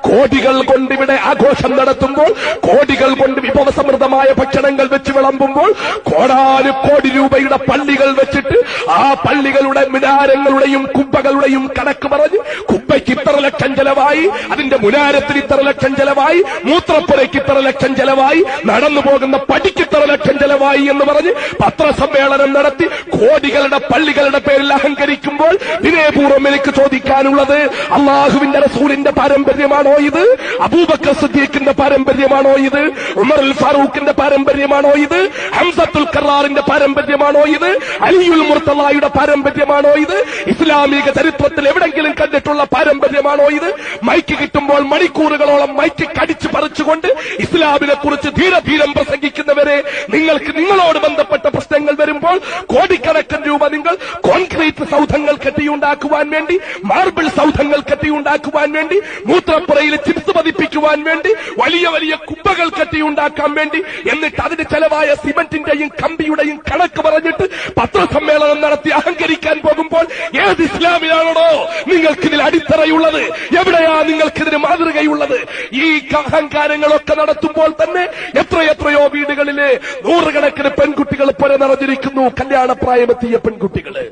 കോടികൾ കൊണ്ടിവിടെ ആഘോഷം നടത്തുമ്പോൾ, കോടികൾ കൊണ്ട് വിഭവസമൃദ്ധമായ ഭക്ഷണങ്ങൾ വെച്ച് വിളമ്പുമ്പോൾ, കോടാനുകോടി രൂപയുടെ പള്ളികൾ വെച്ചിട്ട് ആ പള്ളികളുടെ മിനാരങ്ങളുടെയും കുബ്ബകളുടെയും കണക്ക് പറഞ്ഞ് കുബ്ബയ്ക്ക് ഇത്ര ലക്ഷം ചെലവായി, അതിന്റെ മുനാരത്തിന് ഇത്ര ലക്ഷം ചെലവായി, മൂത്രപ്പുരയ്ക്ക് ഇത്ര ലക്ഷം ചെലവായി, നടന്നു പോകുന്ന പടിക്ക് ഇത്ര ലക്ഷം ചെലവായി എന്ന് പറഞ്ഞ് പത്രസമ്മേളനം നടത്തി കോടികളുടെ പള്ളികളുടെ പേരിൽ അഹങ്കരിക്കുമ്പോൾ വിനയപൂർവ്വം എനിക്ക് ചോദിക്കാനുള്ളത്, അള്ളാഹുവിന്റെ റസൂലിന്റെ പാരമ്പര്യമാണോ ഇത്? അബൂബക്കർ സിദ്ദീഖിന്റെ പാരമ്പര്യമാണോ ഇത്? ഉമറുൽ ഫാറൂഖിന്റെ പാരമ്പര്യമാണോ ഇത്? ഹംസത്തുൽ ഖറാറിന്റെ പാരമ്പര്യമാണോ ഇത്? അലിയുൽ മുർത്തളയുടെ പാരമ്പര്യമാണോ ഇത്? ഇസ്ലാമിക ചരിത്രത്തിൽ എവിടെങ്കിലും കണ്ടിട്ടുള്ള പാരമ്പര്യമാണോ ഇത്? മൈക്ക് കിട്ടുമ്പോൾ മണിക്കൂറുകളോളം മൈക്ക് കടിച്ചു പറിച്ചുകൊണ്ട് ഇസ്ലാമിനെ കുറിച്ച് ധീരധീരം പ്രസംഗിക്കുന്നവരെ, നിങ്ങൾക്ക് നിങ്ങളോട് ബന്ധപ്പെട്ട പ്രശ്നങ്ങൾ വരുമ്പോൾ കോടിക്കണക്കിന് രൂപ നിങ്ങൾ കോൺക്രീറ്റ് സൗധങ്ങൾ കെട്ടിയുണ്ടാക്കുവാൻ വേണ്ടി, മാർബിൾ സൗധങ്ങൾ കെട്ടിയുണ്ടാക്കുവാൻ വേണ്ടി, മൂത്രപ്പുറയിൽ ചിപ്സ് പതിപ്പിക്കുവാൻ വേണ്ടി, വലിയ വലിയ കുബ്ബകൾ കെട്ടിയുണ്ടാക്കാൻ വേണ്ടി, എന്നിട്ട് അതിന് ചെലവായ സിമന്റിന്റെയും കമ്പിയുടെയും കണക്ക് പറഞ്ഞിട്ട് പത്രസമ്മേളനം നടത്തി അഹങ്കരിക്കാൻ പോകുമ്പോൾ ഏത് ഇസ്ലാമിലാണോ നിങ്ങൾക്കിതിൽ അടിത്തറയുള്ളത്? എവിടെയാ നിങ്ങൾക്കിതിന് മാതൃകയുള്ളത്? ഈ അഹങ്കാരങ്ങളൊക്കെ നടത്തുമ്പോൾ തന്നെ എത്രയെത്രയോ വീടുകളിലെ നൂറുകണക്കിന് പെൺകുട്ടികൾ പുര നിറഞ്ഞിരിക്കുന്നു, കല്യാണപ്രായമെത്തിയ പെൺകുട്ടികള്.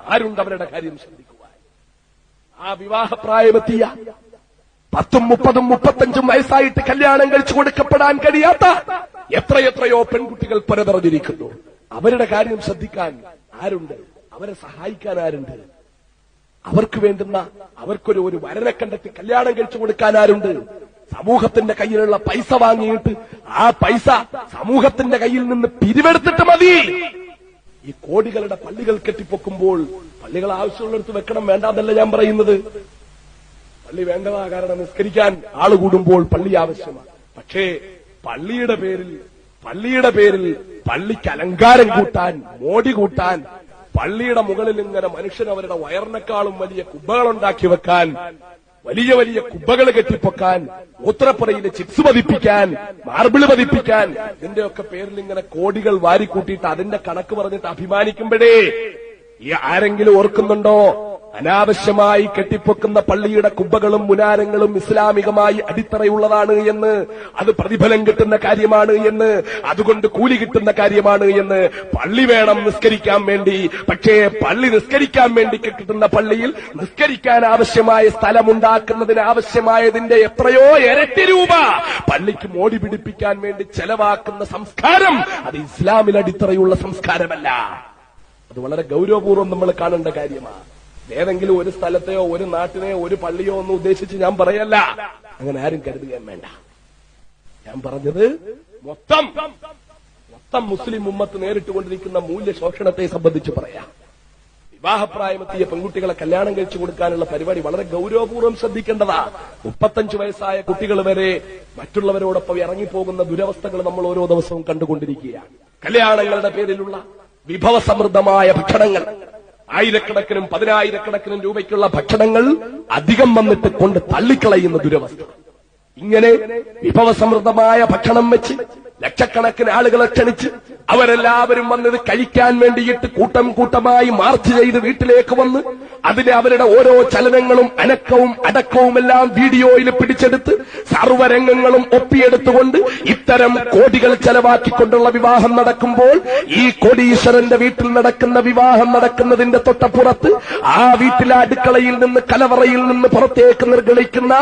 ആരുണ്ട് അവരുടെ കാര്യം ശ്രദ്ധിക്കുവാൻ? ആ വിവാഹപ്രായമെത്തിയ 10, 30, 35 വയസ്സായിട്ട് കല്യാണം കഴിച്ചു കൊടുക്കപ്പെടാൻ കഴിയാത്ത എത്രയെത്രയോ പെൺകുട്ടികൾ പുര നിറഞ്ഞിരിക്കുന്നു. അവരുടെ കാര്യം ശ്രദ്ധിക്കാൻ ആരുണ്ട്? അവരെ സഹായിക്കാൻ ആരുണ്ട്? അവർക്ക് വേണ്ടുന്ന അവർക്കൊരു വരനെ കണ്ടെത്തി കല്യാണം കഴിച്ചു കൊടുക്കാൻ ആരുണ്ട്? സമൂഹത്തിന്റെ കയ്യിലുള്ള പൈസ വാങ്ങിയിട്ട് ആ പൈസ സമൂഹത്തിന്റെ കയ്യിൽ നിന്ന് പിരിവെടുത്തിട്ട് മതി. ഈ കോടികളുടെ പള്ളികൾ കെട്ടിപ്പൊക്കുമ്പോൾ പള്ളികൾ ആവശ്യമുള്ളിടത്ത് വെക്കണം, വേണ്ടാന്നല്ല ഞാൻ പറയുന്നത്. പള്ളി വേണ്ടതാ, കാരണം നിസ്കരിക്കാൻ ആള് കൂടുമ്പോൾ പള്ളി ആവശ്യമാണ്. പക്ഷേ പള്ളിയുടെ പേരിൽ പള്ളിക്ക് അലങ്കാരം കൂട്ടാൻ, മോടി കൂട്ടാൻ, പള്ളിയുടെ മുകളിൽ ഇങ്ങനെ മനുഷ്യൻ അവരുടെ വയറിനേക്കാളും വലിയ കുബ്ബകളുണ്ടാക്കി വെക്കാൻ, വലിയ വലിയ കുബ്ബകൾ കെട്ടിപ്പൊക്കാൻ, മൂത്രപ്പുറയിൽ ചിപ്സ് പതിപ്പിക്കാൻ, മാർബിള് പതിപ്പിക്കാൻ, ഇതിന്റെയൊക്കെ പേരിൽ ഇങ്ങനെ കോടികൾ വാരിക്കൂട്ടിയിട്ട് അതിന്റെ കണക്ക് പറഞ്ഞിട്ട് അഭിമാനിക്കുമ്പോഴേ ഈ ആരെങ്കിലും ഓർക്കുന്നുണ്ടോ? അനാവശ്യമായി കെട്ടിപ്പൊക്കുന്ന പള്ളിയുടെ കുബ്ബകളും മുനാരങ്ങളും ഇസ്ലാമികമായി അടിത്തറയുള്ളതാണ് എന്ന്, അത് പ്രതിഫലം കിട്ടുന്ന കാര്യമാണ് എന്ന്, അതുകൊണ്ട് കൂലി കിട്ടുന്ന കാര്യമാണ് എന്ന്. പള്ളി വേണം നിസ്കരിക്കാൻ വേണ്ടി, പക്ഷേ പള്ളി നിസ്കരിക്കാൻ വേണ്ടി കിട്ടുന്ന പള്ളിയിൽ നിസ്കരിക്കാൻ ആവശ്യമായ സ്ഥലമുണ്ടാക്കുന്നതിന് ആവശ്യമായതിന്റെ എത്രയോ ഇരട്ടി രൂപ പള്ളിക്ക് മോടി പിടിപ്പിക്കാൻ വേണ്ടി ചെലവാക്കുന്ന സംസ്കാരം, അത് ഇസ്ലാമിൽ അടിത്തറയുള്ള സംസ്കാരമല്ല. അത് വളരെ ഗൌരവപൂർവ്വം നമ്മൾ കാണേണ്ട കാര്യമാണ്. ഏതെങ്കിലും ഒരു സ്ഥലത്തെയോ ഒരു നാട്ടിനെയോ ഒരു പള്ളിയോ ഒന്നും ഉദ്ദേശിച്ച് ഞാൻ പറയല്ല, അങ്ങനെ ആരും കരുതുകയും വേണ്ട. ഞാൻ പറഞ്ഞത് മൊത്തം മുസ്ലിം ഉമ്മത്ത് നേരിട്ടുകൊണ്ടിരിക്കുന്ന മൂല്യശോഷണത്തെ സംബന്ധിച്ച് പറയാം. വിവാഹപ്രായമെത്തിയ പെൺകുട്ടികളെ കല്യാണം കഴിച്ചു കൊടുക്കാനുള്ള പരിപാടി വളരെ ഗൌരവപൂർവ്വം ശ്രദ്ധിക്കേണ്ടതാ. 35 വയസ്സായ കുട്ടികൾ വരെ മറ്റുള്ളവരോടൊപ്പം ഇറങ്ങിപ്പോകുന്ന ദുരവസ്ഥകൾ നമ്മൾ ഓരോ ദിവസവും കണ്ടുകൊണ്ടിരിക്കുകയാണ്. കല്യാണങ്ങളുടെ പേരിലുള്ള വിഭവസമൃദ്ധമായ ഭക്ഷണങ്ങൾ, ആയിരക്കണക്കിനും 10,000-കണക്കിനും രൂപയ്ക്കുള്ള ഭക്ഷണങ്ങൾ അധികം വന്നിട്ട് കൊണ്ട് തള്ളിക്കളയുന്ന ദുരവസ്ഥ. ഇങ്ങനെ വിഭവസമൃദ്ധമായ ഭക്ഷണം വെച്ച് ലക്ഷക്കണക്കിന് ആളുകളെ ക്ഷണിച്ച് അവരെല്ലാവരും വന്നത് കഴിക്കാൻ വേണ്ടിയിട്ട് കൂട്ടം കൂട്ടമായി മാർച്ച് ചെയ്ത് വീട്ടിലേക്ക് വന്ന് അതിന് അവരുടെ ഓരോ ചലനങ്ങളും അനക്കവും അടക്കവും എല്ലാം വീഡിയോയിൽ പിടിച്ചെടുത്ത് സർവ്വരംഗങ്ങളും ഒപ്പിയെടുത്തുകൊണ്ട് ഇത്തരം കോടികൾ ചെലവാക്കിക്കൊണ്ടുള്ള വിവാഹം നടക്കുമ്പോൾ ഈ കോടീശ്വരന്റെ വീട്ടിൽ നടക്കുന്ന വിവാഹം നടക്കുന്നതിന്റെ തൊട്ടപ്പുറത്ത് ആ വീട്ടിലെ അടുക്കളയിൽ നിന്ന്, കലവറയിൽ നിന്ന് പുറത്തേക്ക് നിർഗളിക്കുന്ന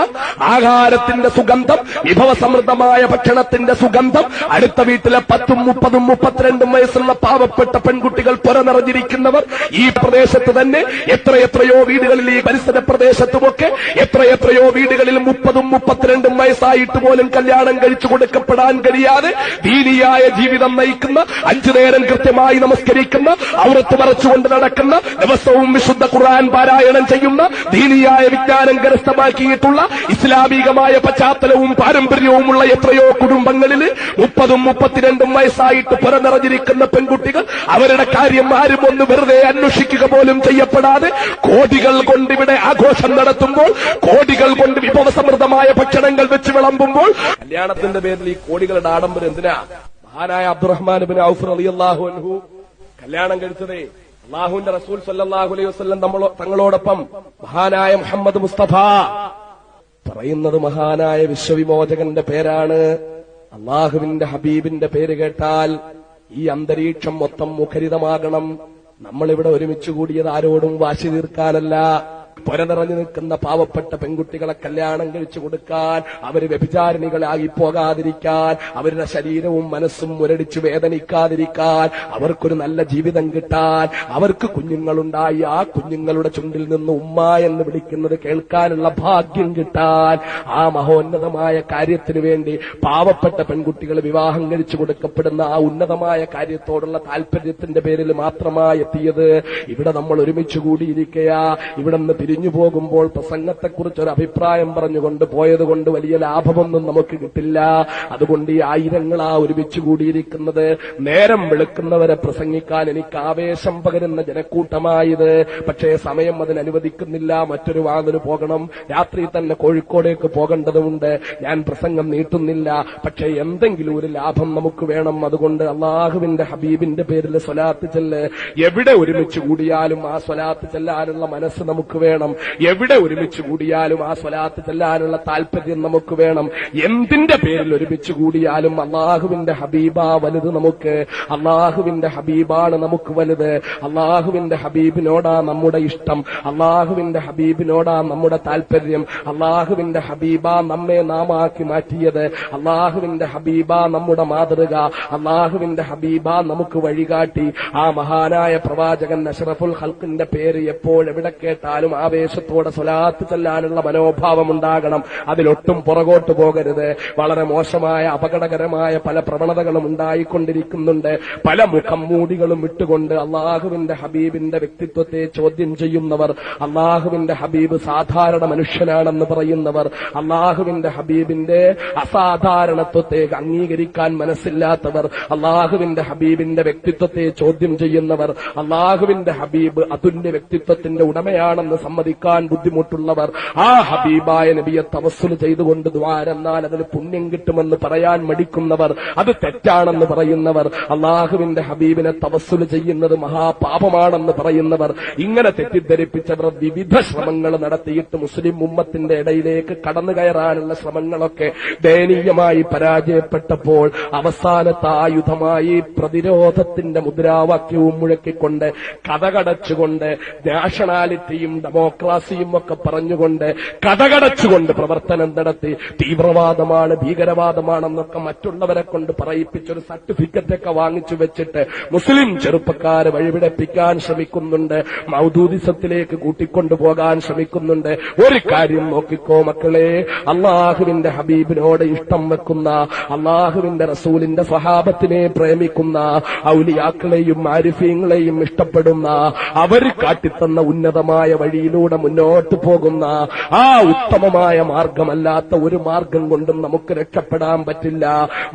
ആഹാരത്തിന്റെ സുഗന്ധം, വിഭവസമൃദ്ധമായ ഭക്ഷണത്തിന്റെ സുഗന്ധം, അടുത്ത വീട്ടിലെ 10, 30, 32 വയസ്സുള്ള പാവപ്പെട്ട പെൺകുട്ടികൾ പുര നിറഞ്ഞിരിക്കുന്നവർ, ഈ പ്രദേശത്ത് തന്നെ എത്രയെത്രയോ വീടുകളിൽ, ഈ പരിസര പ്രദേശത്തുമൊക്കെ എത്രയെത്രയോ വീടുകളിൽ 30, 32 വയസ്സായിട്ട് പോലും കല്യാണം കഴിച്ചു കൊടുക്കപ്പെടാൻ കഴിയാതെ ദീനിയായ ജീവിതം നയിക്കുന്ന, 5 നേരം കൃത്യമായി നമസ്കരിക്കുന്ന, ഔറത്ത് മറച്ചുകൊണ്ട് നടക്കുന്ന, ദിവസവും വിശുദ്ധ ഖുർആൻ പാരായണം ചെയ്യുന്ന, ദീനിയായ വിജ്ഞാനം കരസ്ഥമാക്കിയിട്ടുള്ള, ഇസ്ലാമികമായ പശ്ചാത്തലവും പാരമ്പര്യവുമുള്ള എത്രയോ കുടുംബങ്ങളിൽ 30, 32 വയസ്സായിട്ട് പുര നിറഞ്ഞിരിക്കുന്ന പെൺകുട്ടികൾ, അവരുടെ കാര്യം ആരും ഒന്ന് വെറുതെ അന്വേഷിക്കുക പോലും ചെയ്യപ്പെടാതെ കോടികൾ കൊണ്ടിവിടെ ആഘോഷം നടത്തുമ്പോൾ, കോടികൾ കൊണ്ട് വിഭവസമൃദ്ധമായ ഭക്ഷണങ്ങൾ വെച്ച് വിളമ്പുമ്പോൾ, കല്യാണത്തിന്റെ പേരിൽ ഈ കോടികളുടെ ആഡംബരം എന്തിനാ? മഹാനായ അബ്ദുറഹ്മാൻ ഇബ്നു ഔഫ് റളിയല്ലാഹു അൻഹു കല്യാണം കഴിച്ചതേ അല്ലാഹുവിന്റെ റസൂൽ സ്വല്ലല്ലാഹു അലൈഹി വസല്ലം തങ്ങളോടൊപ്പം മഹാനായ മുഹമ്മദ് മുസ്തഫ പറയുന്നത് മഹാനായ വിശ്വവിമോചകന്റെ പേരാണ്. അള്ളാഹുവിന്റെ ഹബീബിന്റെ പേര് കേട്ടാൽ ഈ അന്തരീക്ഷം മൊത്തം മുഖരിതമാകണം. നമ്മളിവിടെ ഒരുമിച്ച് കൂടിയത് ആരോടും വാശി തീർക്കാനല്ല, പൊര നിറഞ്ഞു നിൽക്കുന്ന പാവപ്പെട്ട പെൺകുട്ടികളെ കല്യാണം കഴിച്ചു കൊടുക്കാൻ, അവര് വ്യഭിചാരിണികളായി പോകാതിരിക്കാൻ, അവരുടെ ശരീരവും മനസ്സും മുരടിച്ചു വേദനിക്കാതിരിക്കാൻ, അവർക്കൊരു നല്ല ജീവിതം കിട്ടാൻ, അവർക്ക് കുഞ്ഞുങ്ങളുണ്ടായി ആ കുഞ്ഞുങ്ങളുടെ ചുണ്ടിൽ നിന്ന് ഉമ്മ എന്ന് വിളിക്കുന്നത് കേൾക്കാനുള്ള ഭാഗ്യം കിട്ടാൻ, ആ മഹോന്നതമായ കാര്യത്തിനു വേണ്ടി പാവപ്പെട്ട പെൺകുട്ടികൾ വിവാഹം കഴിച്ചു കൊടുക്കപ്പെടുന്ന ആ ഉന്നതമായ കാര്യത്തോടുള്ള താല്പര്യത്തിന്റെ പേരിൽ മാത്രമായി എത്തിയത്. ഇവിടെ നമ്മൾ ഒരുമിച്ച് കൂടിയിരിക്കയാ. ഇവിടെ നിന്ന് പിരിഞ്ഞു പോകുമ്പോൾ പ്രസംഗത്തെക്കുറിച്ചൊരു അഭിപ്രായം പറഞ്ഞുകൊണ്ട് പോയതുകൊണ്ട് വലിയ ലാഭമൊന്നും നമുക്ക് കിട്ടില്ല. അതുകൊണ്ട് ഈ ആയിരങ്ങളാ ഒരുമിച്ച് കൂടിയിരിക്കുന്നത്. നേരം വെളുക്കുന്നവരെ പ്രസംഗിക്കാൻ എനിക്ക് ആവേശം പകരുന്ന ജനക്കൂട്ടമായത്. പക്ഷേ സമയം അതിനനുവദിക്കുന്നില്ല. മറ്റൊരു വാതിന് പോകണം. രാത്രി തന്നെ കോഴിക്കോടേക്ക് പോകേണ്ടതുണ്ട്. ഞാൻ പ്രസംഗം നീട്ടുന്നില്ല. പക്ഷേ എന്തെങ്കിലും ഒരു ലാഭം നമുക്ക് വേണം. അതുകൊണ്ട് അള്ളാഹുവിന്റെ ഹബീബിന്റെ പേരിൽ സ്വലാത്ത് ചെല്ല്. എവിടെ ഒരുമിച്ച് കൂടിയാലും ആ സ്വലാത്ത് ചെല്ലാനുള്ള മനസ്സ് നമുക്ക് വേണം. എവിടെ ഒരുമിച്ച് കൂടിയാലും ആ സ്വലാത്ത് ചെല്ലാനുള്ള താല്പര്യം നമുക്ക് വേണം. എന്തിന്റെ പേരിൽ ഒരുമിച്ച് കൂടിയാലും അള്ളാഹുവിന്റെ ഹബീബാ വലുത് നമുക്ക്. അള്ളാഹുവിന്റെ ഹബീബാണ് നമുക്ക് വലുത്. അള്ളാഹുവിന്റെ ഹബീബിനോടാ നമ്മുടെ ഇഷ്ടം. അള്ളാഹുവിന്റെ ഹബീബിനോടാ നമ്മുടെ താല്പര്യം. അള്ളാഹുവിന്റെ ഹബീബാ നമ്മെ നാമാക്കി മാറ്റിയത്. അള്ളാഹുവിന്റെ ഹബീബാ നമ്മുടെ മാതൃക. അള്ളാഹുവിന്റെ ഹബീബാ നമുക്ക് വഴികാട്ടി. ആ മഹാനായ പ്രവാചകൻ അഷ്റഫുൽ ഖൽഖിന്റെ പേര് എപ്പോൾ എവിടെ കേട്ടാലും ആവേശത്തോടെ സ്വലാത്ത് ചെല്ലാനുള്ള മനോഭാവം ഉണ്ടാകണം. അതിലൊട്ടും പുറകോട്ട് പോകരുത്. വളരെ മോശമായ അപകടകരമായ പല പ്രവണതകളും ഉണ്ടായിക്കൊണ്ടിരിക്കുന്നുണ്ട്. പല മുഖം മൂടികളും വിട്ടുകൊണ്ട് അള്ളാഹുവിന്റെ ഹബീബിന്റെ വ്യക്തിത്വത്തെ ചോദ്യം ചെയ്യുന്നവർ, അള്ളാഹുവിന്റെ ഹബീബ് സാധാരണ മനുഷ്യനാണെന്ന് പറയുന്നവർ, അള്ളാഹുവിന്റെ ഹബീബിന്റെ അസാധാരണത്വത്തെ അംഗീകരിക്കാൻ മനസ്സില്ലാത്തവർ, അള്ളാഹുവിന്റെ ഹബീബിന്റെ വ്യക്തിത്വത്തെ ചോദ്യം ചെയ്യുന്നവർ, അള്ളാഹുവിന്റെ ഹബീബ് അതുല്യ വ്യക്തിത്വത്തിന്റെ ഉടമയാണെന്ന് സമ്മതിക്കാൻ ബുദ്ധിമുട്ടുള്ളവർ, ആ ഹബീബായ നബിയെ തവസ്സുൽ ചെയ്തുകൊണ്ട് ദ്വാരെന്നാൽ അതിന് പുണ്യം കിട്ടുമെന്ന് പറയാൻ മടിക്കുന്നവർ, അത് തെറ്റാണെന്ന് പറയുന്നവർ, അള്ളാഹുവിന്റെ ഹബീബിനെ തവസ്സുൽ ചെയ്യുന്നത് മഹാപാപമാണെന്ന് പറയുന്നവർ, ഇങ്ങനെ തെറ്റിദ്ധരിപ്പിച്ചവർ വിവിധ ശ്രമങ്ങൾ നടത്തിയിട്ട് മുസ്ലിം ഉമ്മത്തിന്റെ ഇടയിലേക്ക് കടന്നു കയറാനുള്ള ശ്രമങ്ങളൊക്കെ ദയനീയമായി പരാജയപ്പെട്ടപ്പോൾ അവസാനത്തെ ആയുധമായി പ്രതിരോധത്തിന്റെ മുദ്രാവാക്യവും മുഴക്കിക്കൊണ്ട് കഥകടച്ചുകൊണ്ട് നാഷണാലിറ്റിയും ഡെമോക്രാസിയും ഒക്കെ പറഞ്ഞുകൊണ്ട് കഥകടച്ചുകൊണ്ട് പ്രവർത്തനം നടത്തി തീവ്രവാദമാണ് ഭീകരവാദമാണെന്നൊക്കെ മറ്റുള്ളവരെ കൊണ്ട് പറയിപ്പിച്ചൊരു സർട്ടിഫിക്കറ്റൊക്കെ വാങ്ങിച്ചു വെച്ചിട്ട് മുസ്ലിം ചെറുപ്പക്കാരെ വഴിപിടപ്പിക്കാൻ ശ്രമിക്കുന്നുണ്ട്. മൗദൂദിസത്തിലേക്ക് കൂട്ടിക്കൊണ്ടുപോകാൻ ശ്രമിക്കുന്നുണ്ട്. ഒരു കാര്യം നോക്കിക്കോ മക്കളെ, അള്ളാഹുവിന്റെ ഹബീബിനോട് ഇഷ്ടം വെക്കുന്ന, അള്ളാഹുവിന്റെ റസൂലിന്റെ സ്വഹാബത്തിനെ പ്രേമിക്കുന്ന, ഔലിയാക്കളെയും ആരിഫീങ്ങളെയും ഇഷ്ടപ്പെടുന്ന, അവർ കാട്ടിത്തന്ന ഉന്നതമായ വഴിയിലൂടെ മുന്നോട്ട് പോകുന്ന ആ ഉത്തമമായ മാർഗമല്ലാത്ത ഒരു മാർഗം കൊണ്ടും നമുക്ക് രക്ഷപ്പെടാൻ പറ്റില്ല.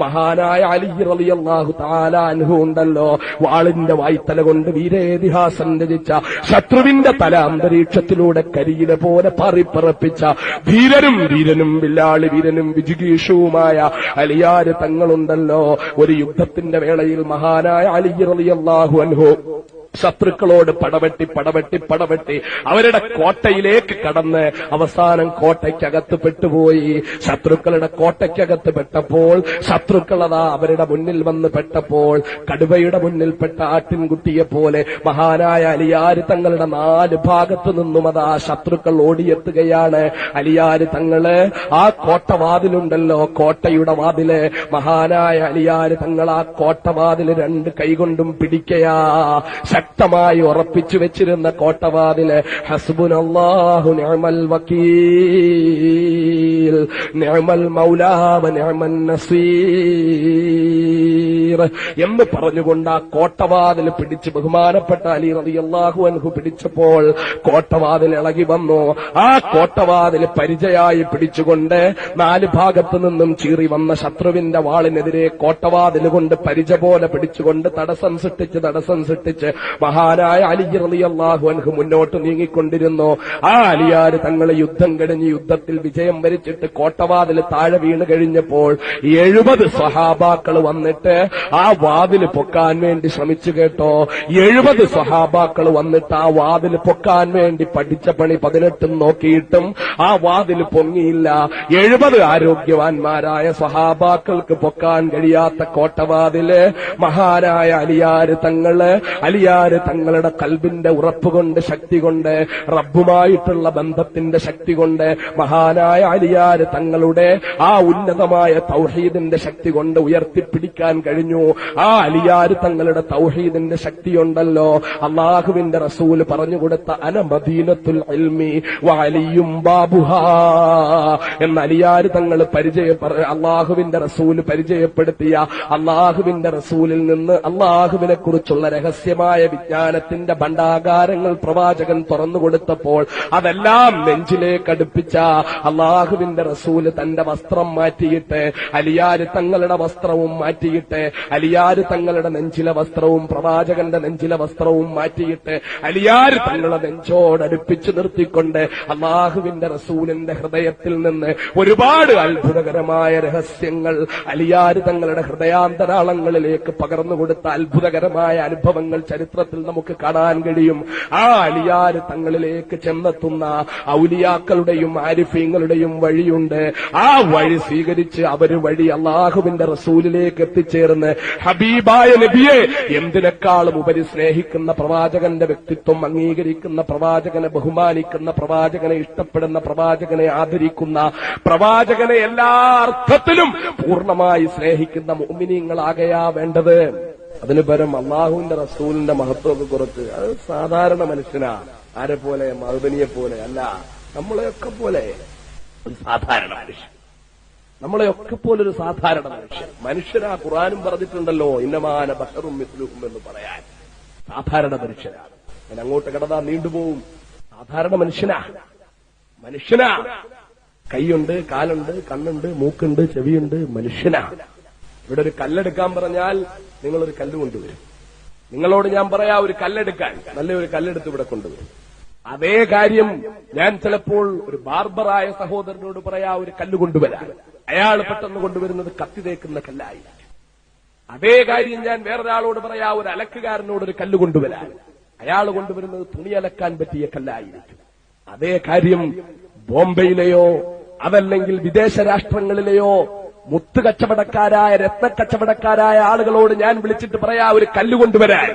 മഹാനായ അലി റളിയല്ലാഹു തആല അൻഹു ഉണ്ടല്ലോ, വാളിന്റെ വായ്ത്തല കൊണ്ട് വീരേതിഹാസം രചിച്ച, ശത്രുവിന്റെ തല അന്തരീക്ഷത്തിലൂടെ കരിയിലെ പോലെ പാറിപ്പറപ്പിച്ച വീരനും വില്ലാളി വീരനും വിജിഗീഷുവുമായ അലിയാര് തങ്ങളുണ്ടല്ലോ. ഒരു യുദ്ധത്തിന്റെ വേളയിൽ മഹാനായ അലി റളിയല്ലാഹു അൻഹു ശത്രുക്കളോട് പടവെട്ടി അവരുടെ കോട്ടയിലേക്ക് കടന്ന് അവസാനം കോട്ടയ്ക്കകത്ത് പെട്ടുപോയി. ശത്രുക്കളുടെ കോട്ടയ്ക്കകത്ത് പെട്ടപ്പോൾ ശത്രുക്കളതാ അവരുടെ മുന്നിൽ വന്ന് പെട്ടപ്പോൾ കടുവയുടെ മുന്നിൽപ്പെട്ട ആട്ടിൻകുട്ടിയെ പോലെ മഹാനായ അലിയാര് തങ്ങളുടെ 4 ഭാഗത്തു നിന്നും അതാ ശത്രുക്കൾ ഓടിയെത്തുകയാണ്. അലിയാര് തങ്ങള് ആ കോട്ടവാതിലുണ്ടല്ലോ, കോട്ടയുടെ വാതില്, മഹാനായ അലിയാര് തങ്ങൾ ആ കോട്ടവാതില് 2 കൈകൊണ്ടും പിടിക്കയാ. ശക്തമായി ഉറപ്പിച്ചു വെച്ചിരുന്ന കോട്ടവാതില് ഹസ്ബുനല്ലാഹു നിഅമൽ വകീൽ നിഅമൽ മൗലാ വ നിഅമൻ നസീർ എന്ന് പറഞ്ഞുകൊണ്ട് ആ കോട്ടവാതിൽ പിടിച്ച് ബഹുമാനപ്പെട്ട അലി റളിയല്ലാഹു അൻഹു പിടിച്ചപ്പോൾ കോട്ടവാതിൽ ഇളകി വന്നു. ആ കോട്ടവാതിൽ പരിചയായി പിടിച്ചുകൊണ്ട് 4 ഭാഗത്തു നിന്നും ചീറി വന്ന ശത്രുവിന്റെ വാളിനെതിരെ കോട്ടവാതിൽ കൊണ്ട് പരിച പോലെ പിടിച്ചുകൊണ്ട് തടസ്സം സൃഷ്ടിച്ച് മഹാനായ അലി റളിയല്ലാഹു അൻഹു മുന്നോട്ട് നീങ്ങിക്കൊണ്ടിരുന്നു. ആ അലിയാര് തങ്ങളെ യുദ്ധം കഴിഞ്ഞ് യുദ്ധത്തിൽ വിജയം വരിച്ച് വെച്ചിട്ട് കോട്ടവാതിൽ താഴെ വീണ് കഴിഞ്ഞപ്പോൾ 70 സ്വഹാബാക്കൾ വന്നിട്ട് ആ വാതിൽ പൊക്കാൻ വേണ്ടി ശ്രമിച്ചു കേട്ടോ. 70 സ്വഹാബാക്കൾ വന്നിട്ട് ആ വാതിൽ പൊക്കാൻ വേണ്ടി പഠിച്ച പണി 18 നോക്കിയിട്ടും ആ വാതിൽ പൊങ്ങിയില്ല. 70 ആരോഗ്യവാന്മാരായ സ്വഹാബാക്കൾക്ക് പൊക്കാൻ കഴിയാത്ത കോട്ടവാതില് മഹാനായ അലിയാര് തങ്ങളുടെ കൽബിന്റെ ഉറപ്പുകൊണ്ട്, ശക്തി കൊണ്ട്, റബ്ബുമായിട്ടുള്ള ബന്ധത്തിന്റെ ശക്തി കൊണ്ട്, മഹാനായ അലിയാര് തങ്ങളുടെ ആ ഉന്നതമായ തൗഹീദിന്റെ ശക്തി കൊണ്ട് ഉയർത്തിപ്പിടിക്കാൻ കഴിഞ്ഞു. ആ അലിയാര് തങ്ങളുടെ തൗഹീദിന്റെ ശക്തിയുണ്ടല്ലോ, അല്ലാഹുവിന്റെ റസൂല് പറഞ്ഞുകൊടുത്ത അന മദീനത്തുൽ ഇൽമി വഅലിയും ബാബുഹാ എന്ന അലിയാര് തങ്ങൾ അല്ലാഹുവിന്റെ റസൂല് പരിചയപ്പെടുത്തിയ അല്ലാഹുവിന്റെ റസൂലിൽ നിന്ന് അല്ലാഹുവിനെ കുറിച്ചുള്ള രഹസ്യമായ വിജ്ഞാനത്തിന്റെ ഭണ്ഡാകാരങ്ങൾ പ്രവാചകൻ തുറന്നുകൊടുത്തപ്പോൾ അതെല്ലാം നെഞ്ചിലേക്ക് അടുപ്പിച്ച അല്ലാഹുവിന്റെ റസൂല് തന്റെ വസ്ത്രം മാറ്റിയിട്ട് അലിയാര് തങ്ങളുടെ വസ്ത്രവും മാറ്റിയിട്ട് അലിയാര് തങ്ങളുടെ നെഞ്ചിലെ വസ്ത്രവും പ്രവാചകന്റെ നെഞ്ചിലെ വസ്ത്രവും മാറ്റിയിട്ട് അലിയാര് തങ്ങളെ നെഞ്ചോടടുപ്പിച്ചു നിർത്തിക്കൊണ്ട് അല്ലാഹുവിന്റെ റസൂലിന്റെ ഹൃദയത്തിൽ നിന്ന് ഒരുപാട് അത്ഭുതകരമായ രഹസ്യങ്ങൾ അലിയാര് തങ്ങളുടെ ഹൃദയാന്തരാളങ്ങളിലേക്ക് പകർന്നുകൊടുത്ത അത്ഭുതകരമായ അനുഭവങ്ങൾ ചരിത്രത്തിൽ നമുക്ക് കാണാൻ കഴിയും. ആ അലിയാര് തങ്ങളിലേക്ക് ചെന്നെത്തുന്ന ഔലിയാക്കളുടെയും ആരിഫീങ്ങളുടെയും വഴിയുണ്ട്. ആ വഴി സ്വീകരിച്ച് അവര് വഴി അല്ലാഹുവിന്റെ റസൂലിലേക്ക് എത്തിച്ചേർന്ന് ഹബീബായ നബിയെ എന്തിനേക്കാളും ഉപരി സ്നേഹിക്കുന്ന പ്രവാചകന്റെ വ്യക്തിത്വം അംഗീകരിക്കുന്ന, പ്രവാചകനെ ബഹുമാനിക്കുന്ന, പ്രവാചകനെ ഇഷ്ടപ്പെടുന്ന, പ്രവാചകനെ ആദരിക്കുന്ന, പ്രവാചകനെ എല്ലാ അർത്ഥത്തിലും പൂർണ്ണമായി സ്നേഹിക്കുന്ന മുഅ്മിനീങ്ങളാകയാ വേണ്ടത്. അതിനു പരം അല്ലാഹുവിന്റെ റസൂലിന്റെ മഹത്വമൊക്കെ കുറച്ച് അത് സാധാരണ മനുഷ്യനാ. ആരെ പോലെ? മഹ്ദനിയെ പോലെ അല്ല, നമ്മളെയൊക്കെ പോലെ ഒരു സാധാരണ മനുഷ്യൻ, നമ്മളെയൊക്കെ പോലൊരു സാധാരണ മനുഷ്യനാ. ഖുർആനും പറഞ്ഞിട്ടുണ്ടല്ലോ ഇന്നമാന ബശറും മിസ്ലുഹും എന്ന് പറയാൻ. സാധാരണ മനുഷ്യനാണ്. ഞാൻ അങ്ങോട്ട് കിടന്നാ നീണ്ടുപോകും. സാധാരണ മനുഷ്യനാ. കൈയുണ്ട്, കാലുണ്ട്, കണ്ണുണ്ട്, മൂക്കുണ്ട്, ചെവിയുണ്ട്, മനുഷ്യനാ. ഇവിടെ ഒരു കല്ലെടുക്കാൻ പറഞ്ഞാൽ നിങ്ങളൊരു കല്ല് കൊണ്ടുവരും. നിങ്ങളോട് ഞാൻ പറയാ ഒരു കല്ലെടുക്കാൻ, നല്ലൊരു കല്ലെടുത്ത് ഇവിടെ കൊണ്ടുവരും. അതേ കാര്യം ഞാൻ ചിലപ്പോൾ ഒരു ബാർബറായ സഹോദരനോട് പറയാ ഒരു കല്ല് കൊണ്ടുവരാൻ. അയാൾ പെട്ടെന്ന് കൊണ്ടുവരുന്നത് കത്തി തേക്കുന്ന കല്ലായിരിക്കും. അതേ കാര്യം ഞാൻ വേറൊരാളോട് പറയാ ഒരു അലക്കുകാരനോട് ഒരു കല്ല് കൊണ്ടുവരാൻ. അയാൾ കൊണ്ടുവരുന്നത് തുണി അലക്കാൻ പറ്റിയ കല്ലായിരിക്കും. അതേ കാര്യം ബോംബെയിലെയോ അതല്ലെങ്കിൽ വിദേശ രാഷ്ട്രങ്ങളിലെയോ മുത്ത് കച്ചവടക്കാരായ, രത്നക്കച്ചവടക്കാരായ ആളുകളോട് ഞാൻ വിളിച്ചിട്ട് പറയാ ഒരു കല്ല് കൊണ്ടുവരാൻ.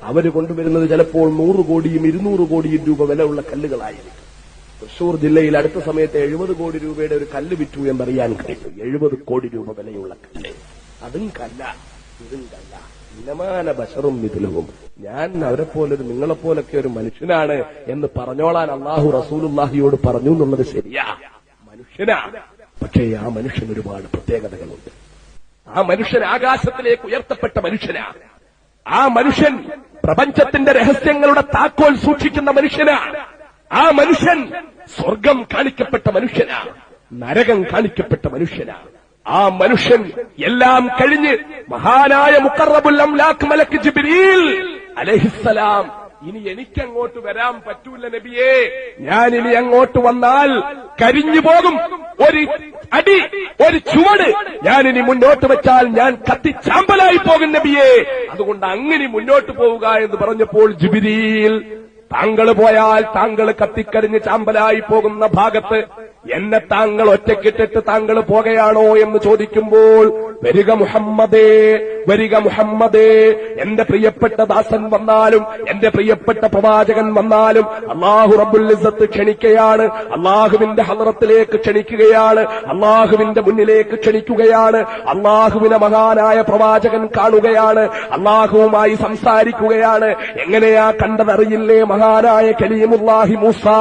അവര് കൊണ്ടുവരുന്നത് ചിലപ്പോൾ 100 കോടിയും 200 കോടിയും രൂപ വിലയുള്ള കല്ലുകളായിരിക്കും. തൃശൂർ ജില്ലയിൽ അടുത്ത സമയത്ത് 70 കോടി രൂപയുടെ ഒരു കല്ല് വിറ്റു എന്നറിയാൻ കഴിയും. 70 കോടി രൂപ വിലയുള്ള കല്ല്. അതും കല്ല, ഇതും കല്ല. ഇനമാന ബശറും മിഥുലവും. ഞാൻ അവരെ പോലൊരു നിങ്ങളെപ്പോലൊക്കെ ഒരു മനുഷ്യനാണ് എന്ന് പറഞ്ഞോളാൻ അല്ലാഹു റസൂലുള്ളാഹിയോട് പറഞ്ഞു എന്നുള്ളത് ശരിയാ. മനുഷ്യനാ. പക്ഷേ ആ മനുഷ്യൻ ഒരുപാട് പ്രത്യേകതകളുണ്ട്. ആ മനുഷ്യൻ ആകാശത്തിലേക്ക് ഉയർത്തപ്പെട്ട മനുഷ്യനാ. ആ മനുഷ്യൻ പ്രപഞ്ചത്തിന്റെ രഹസ്യങ്ങളുടെ താക്കോൽ സൂക്ഷിക്കുന്ന മനുഷ്യനാ. ആ മനുഷ്യൻ സ്വർഗം കാണിക്കപ്പെട്ട മനുഷ്യനാ, നരകം കാണിക്കപ്പെട്ട മനുഷ്യനാ. ആ മനുഷ്യൻ എല്ലാം കഴിഞ്ഞ് മഹാനായ മുഖറബുൽ അംലാഖ് മലക്ക് ജിബ്രീൽ അലൈഹിസ്സലാം ഇനി എനിക്കങ്ങോട്ട് വരാൻ പറ്റൂല നബിയേ, ഞാൻ ഇനി അങ്ങോട്ട് വന്നാൽ കരിഞ്ഞു പോകും, ഒരു അടി, ഒരു ചുവട് ഞാനിനി മുന്നോട്ട് വെച്ചാൽ ഞാൻ കത്തിച്ചാമ്പലായി പോകും നബിയേ, അതുകൊണ്ട് അങ്ങനെ മുന്നോട്ട് പോവുക എന്ന് പറഞ്ഞപ്പോൾ ജിബ്രീൽ താങ്കൾ പോയാൽ താങ്കൾ കത്തിക്കരിഞ്ഞ് ചാമ്പലായി പോകുന്ന ഭാഗത്ത് എന്നെ താങ്കൾ ഒറ്റക്കിട്ടിട്ട് താങ്കൾ പോകുകയാണോ എന്ന് ചോദിക്കുമ്പോൾ വരിക മുഹമ്മദേ, വരിക മുഹമ്മദേ, എന്റെ പ്രിയപ്പെട്ട ദാസൻ വന്നാലും എന്റെ പ്രിയപ്പെട്ട പ്രവാചകൻ വന്നാലും അല്ലാഹു റബ്ബുൽ ഇസ്സത്ത് ക്ഷണിക്കുകയാണ്, അല്ലാഹുവിന്റെ ഹളറത്തിലേക്ക് ക്ഷണിക്കുകയാണ്, അല്ലാഹുവിന്റെ മുന്നിലേക്ക് ക്ഷണിക്കുകയാണ്. അല്ലാഹുവിനെ മഹാനായ പ്രവാചകൻ കാണുകയാണ്, അല്ലാഹുവുമായി സംസാരിക്കുകയാണ്. എങ്ങനെയാ കണ്ടതറിയില്ലേ? മഹാനായ കലീമുല്ലാഹി മൂസാ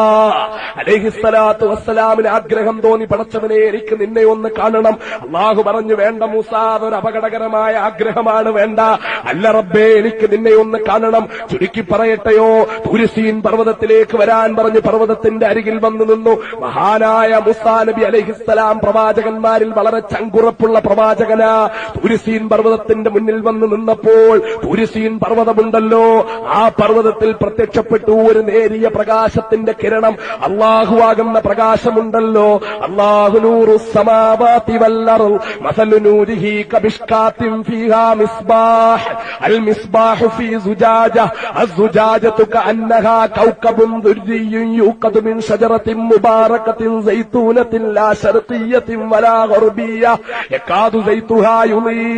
അലൈഹിസ്സലാത്തു വസ്സലാമിന് ആഗ്രഹം തോന്നി, പടച്ചവനെ എനിക്ക് നിന്നെ ഒന്ന് കാണണം. അല്ലാഹു പറഞ്ഞു വേണ്ട മൂസാ, അതൊരു അപകടകരമായ ആഗ്രഹം ആഗ്രഹമാണ് വേണ്ട. അല്ല റബ്ബേ, എനിക്ക് നിന്നെ ഒന്ന് കാണണം. ചുരുക്കി പറയട്ടെയോ, തുരിസീൻ പർവ്വതത്തിലേക്ക് വരാൻ പറഞ്ഞ് പർവ്വതത്തിന്റെ അരികിൽ വന്നു നിന്നു. മഹാനായ മൂസാ നബി അലൈഹിസ്സലാം പ്രവാചകന്മാരിൽ വളരെ ചങ്കുറപ്പുള്ള പ്രവാചകനാ. തുരിസീൻ പർവ്വതത്തിന്റെ മുന്നിൽ വന്നു നിന്നപ്പോൾ തുരിസീൻ പർവ്വതമുണ്ടല്ലോ, ആ പർവ്വതത്തിൽ പ്രത്യക്ഷപ്പെട്ടു ഒരു നേരിയ പ്രകാശത്തിന്റെ കിരണം. അല്ലാഹുവാകുന്ന പ്രകാശമുണ്ടല്ലോ. അല്ലാഹു നൂറു സമാവാതി വൽ അർദ് മസലു നൂരിഹി കമിഷ്കാത്തിൻ ഫീഹാ മിസ്ബാഹ് അൽ മിസ്ബാഹു ഫീ സുജാജ അസ്സുജാജതു കഅന്നഹാ കൗകബുൻ ദുർരിയ്യുൻ യൂഖദു മിൻ ഷജറത്തിൻ മുബാറകത്തിൻ സൈതൂനത്തിൻ ലാ ശർഖിയ്യത്തിൻ വലാ ഗർബിയ്യ യകാദു സൈതുഹാ യുളീ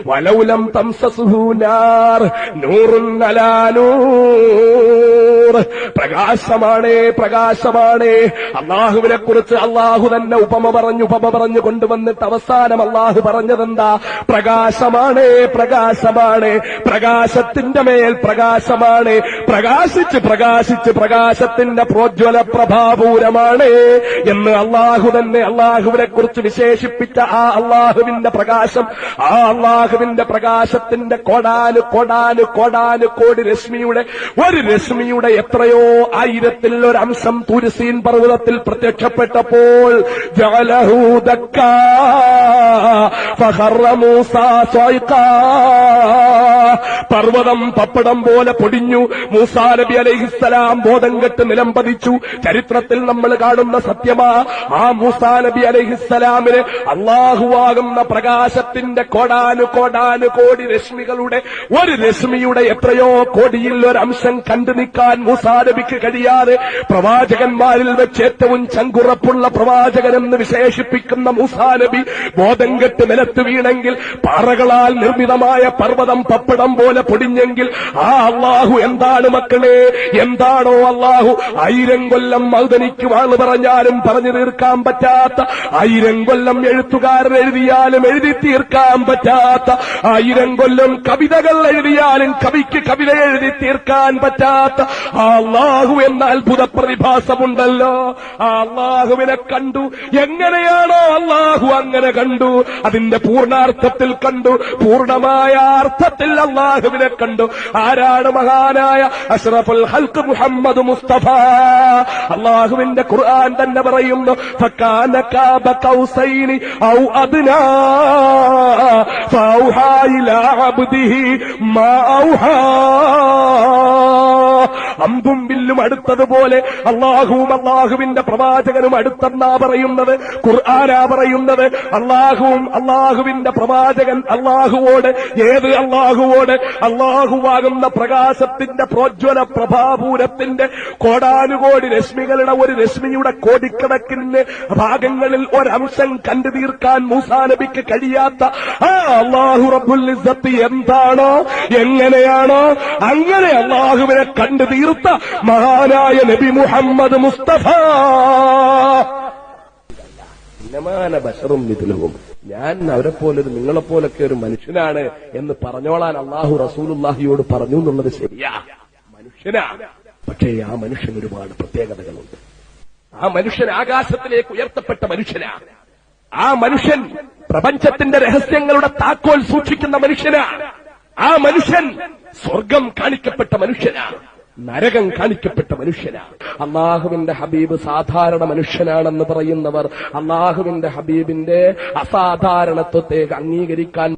വലൗ ലം തംസസുഹു നാർ നൂറുൻ അലാ നൂർ. പ്രകാശമാണ്, പ്രകാശമാണ്. അല്ലാഹുവിനെ കുറിച്ച് അല്ലാഹു തന്നെ ഉപമ പറഞ്ഞു കൊണ്ടുവന്നിട്ട് അവസാനം അല്ലാഹു പറഞ്ഞതെന്താ? പ്രകാശമാണ്, പ്രകാശമാണ്, പ്രകാശത്തിന്റെ മേൽ പ്രകാശമാണ്. പ്രകാശിച്ച് പ്രകാശത്തിന്റെ പ്രോജ്വല പ്രഭാപൂരമാണ് എന്ന് അല്ലാഹു തന്നെ അല്ലാഹുവിനെ കുറിച്ച് വിശേഷിപ്പിച്ച ആ അല്ലാഹുവിന്റെ പ്രകാശം, ആ അല്ലാഹുവിന്റെ പ്രകാശത്തിന്റെ കോടാനു കോടി രശ്മിയുടെ ഒരു രശ്മിയുടെ എത്രയോ ആയിരത്തിൽ ഒരംശം തുരിസീൻ പർവ്വതത്തിൽ പ്രത്യക്ഷപ്പെട്ടപ്പോൾ ജഅലഹു ദക്കാ ഫഖറ മൂസാ സ്വൈഖാ. പർവ്വതം പപ്പടം പോലെ പൊടിഞ്ഞു. മൂസാ നബി അലൈഹിസ്സലാം ബോധം കെട്ട് നിലംപതിച്ചു. ചരിത്രത്തിൽ നമ്മൾ കാണുന്ന സത്യമാ. ആ മൂസാ നബി അലൈഹിസ്സലാമിന് അല്ലാഹുവാകുന്ന പ്രകാശത്തിന്റെ കോടാനു കോടി രശ്മികളുടെ ഒരു രശ്മിയുടെ എത്രയോ കോടിയിൽ ഒരംശം കണ്ടു നിൽക്കാൻ മൂസാ നബിക്ക് കഴിയാതെ പ്രവാചകന്മാരിൽ വെച്ച് ഏറ്റവും ചങ്കുറപ്പുള്ള പ്രവാചകനെന്ന് വിശേഷിപ്പിക്കുന്ന മൂസാ നബി ബോധം കെട്ട് നിലത്ത് വീണെങ്കിൽ, പാറകളാൽ നിർമ്മിതമായ പർവ്വതം പപ്പടം പോലെ പൊടിഞ്ഞെങ്കിൽ ആ അല്ലാഹു എന്താണ് മക്കളെ? എന്താണോ അല്ലാഹു? 1000 കൊല്ലം മൗദനിക്ക് വാള് പറഞ്ഞാലും പറഞ്ഞു തീർക്കാൻ പറ്റാത്ത, 1000 കൊല്ലം എഴുത്തുകാരൻ എഴുതിയാലും എഴുതി തീർക്കാൻ പറ്റാത്ത, 1000 കൊല്ലം കവിതകൾ എഴുതിയാലും കവിക്ക് കവിത എഴുതി തീർക്കാൻ പറ്റാത്ത ആ അല്ലാഹു എന്ന അത്ഭുത പ്രതിഭാസമുണ്ടല്ലോ. ആ അല്ലാഹുവിനെ കണ്ടു. എങ്ങനെയാണോ അല്ലാഹു അങ്ങനെ കണ്ടു, അതിന്റെ പൂർണ്ണാർത്ഥത്തിൽ കണ്ടു. പൂർണ്ണമായ അർത്ഥത്തിൽ അല്ലാഹുവിനെ കണ്ടു. ആരാണ്? മഹാനായ അഷ്റഫുൽ ഖൽഖ് മുഹമ്മദ് മുസ്തഫ. അല്ലാഹുവിന്റെ ഖുർആൻ തന്നെ പറയുന്നു, ഫകാന കാബ ഖൗസൈനി ഔ അദ്നാ ഫൗഹാ ഇലാ അബ്ദിഹി മാ ഔഹാ. അമ്പും വില്ലും അടുത്തതുപോലെ അല്ലാഹുവും അല്ലാഹുവിന്റെ പ്രവാചകനും അടുത്തെന്നാ പറയുന്നത്. ഖുർആനാ പറയുന്നത്. അല്ലാഹുവും അല്ലാഹുവിന്റെ പ്രവാചകൻ അല്ലാഹുവോട്, ഏത് അല്ലാഹുവോട്? അല്ലാഹുവാകുന്ന പ്രകാശത്തിന്റെ പ്രോജ്വല പ്രഭാപൂരത്തിന്റെ കോടാനുകോടി രശ്മികളുടെ ഒരു രശ്മിയുടെ കോടിക്കണക്കിന് ഭാഗങ്ങളിൽ ഒരംശം കണ്ടു തീർക്കാൻ മൂസാ നബിക്ക് കഴിയാത്ത ആ അല്ലാഹു റബ്ബുൽ ഇസ്സത്ത് എന്താണോ, എങ്ങനെയാണോ അങ്ങനെ അല്ലാഹുവിനെ കണ്ടു തീർത്ത മഹാനായ നബി മുഹമ്മദ് മുസ്തഫ. ഞാൻ അവരെപ്പോലൊരു നിങ്ങളെപ്പോലൊക്കെ ഒരു മനുഷ്യനാണ് എന്ന് പറഞ്ഞോളാൻ അല്ലാഹു റസൂലുള്ളാഹിയോട് പറഞ്ഞു എന്നുള്ളത് ശരിയാ. മനുഷ്യനാ. പക്ഷേ ആ മനുഷ്യൻ ഒരുപാട് പ്രത്യേകതകളുണ്ട്. ആ മനുഷ്യൻ ആകാശത്തിലേക്ക് ഉയർത്തപ്പെട്ട മനുഷ്യനാ. ആ മനുഷ്യൻ പ്രപഞ്ചത്തിന്റെ രഹസ്യങ്ങളുടെ താക്കോൽ സൂക്ഷിക്കുന്ന മനുഷ്യനാ. ആ മനുഷ്യൻ സ്വർഗം കാണിക്കപ്പെട്ട മനുഷ്യനാ, നരകം കാണിക്കപ്പെട്ട മനുഷ്യനാണ്. അല്ലാഹുവിന്റെ ഹബീബ് സാധാരണ മനുഷ്യനാണെന്ന് പറയുന്നവർ അല്ലാഹുവിന്റെ ഹബീബിന്റെ അസാധാരണത്വത്തെ അംഗീകരിക്കാൻ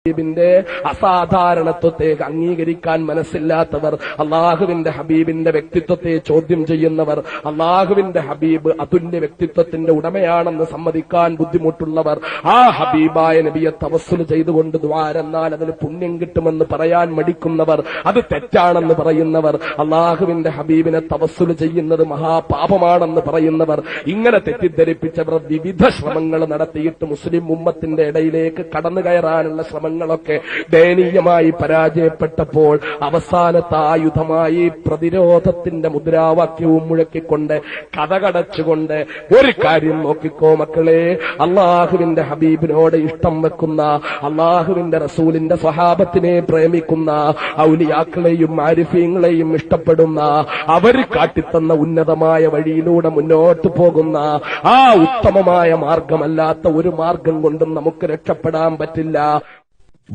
ഹബീബിന്റെ അസാധാരണത്വത്തെ അംഗീകരിക്കാൻ മനസ്സില്ലാത്തവർ, അല്ലാഹുവിന്റെ ഹബീബിന്റെ വ്യക്തിത്വത്തെ ചോദ്യം ചെയ്യുന്നവർ, അല്ലാഹുവിന്റെ ഹബീബ് അതുല്യ വ്യക്തിത്വത്തിന്റെ ഉടമയാണെന്ന് സമ്മതിക്കാൻ ബുദ്ധിമുട്ടുള്ളവർ, ആ ഹബീബായ നബിയെ തവസ്സുൽ ചെയ്തുകൊണ്ട് ദ്വാരെന്നാൽ അതിന് പുണ്യം കിട്ടുമെന്ന് പറയാൻ മടിക്കുന്നവർ, അത് തെറ്റാണെന്ന് പറയുന്നവർ, അല്ലാഹുവിന്റെ ഹബീബിനെ തവസ്സുൽ ചെയ്യുന്നത് മഹാപാപമാണെന്ന് പറയുന്നവർ, ഇങ്ങനെ തെറ്റിദ്ധരിപ്പിച്ചവർ വിവിധ ശ്രമങ്ങൾ നടത്തിയിട്ട് മുസ്ലിം ഉമ്മത്തിന്റെ ഇടയിലേക്ക് കടന്നു കയറാനുള്ള ശ്രമങ്ങൾ മുസ്ലിമീങ്ങളൊക്കെ ദയനീയമായി പരാജയപ്പെട്ടപ്പോൾ അവസാനത്തെ ആയുധമായി പ്രതിരോധത്തിന്റെ മുദ്രാവാക്യവും മുഴക്കിക്കൊണ്ട് കഥകടച്ചുകൊണ്ട് ഒരു കാര്യം നോക്കിക്കോ മക്കളെ, അള്ളാഹുവിന്റെ ഹബീബിനോട് ഇഷ്ടം വെക്കുന്ന, അള്ളാഹുവിന്റെ റസൂലിന്റെ സ്വഹാബത്തിനെ പ്രേമിക്കുന്ന, ഔലിയാക്കളെയും ആരിഫീങ്ങളെയും ഇഷ്ടപ്പെടുന്ന, അവർ കാട്ടിത്തന്ന ഉന്നതമായ വഴിയിലൂടെ മുന്നോട്ട് പോകുന്ന ആ ഉത്തമമായ മാർഗമല്ലാത്ത ഒരു മാർഗം കൊണ്ടും നമുക്ക് രക്ഷപ്പെടാൻ പറ്റില്ല.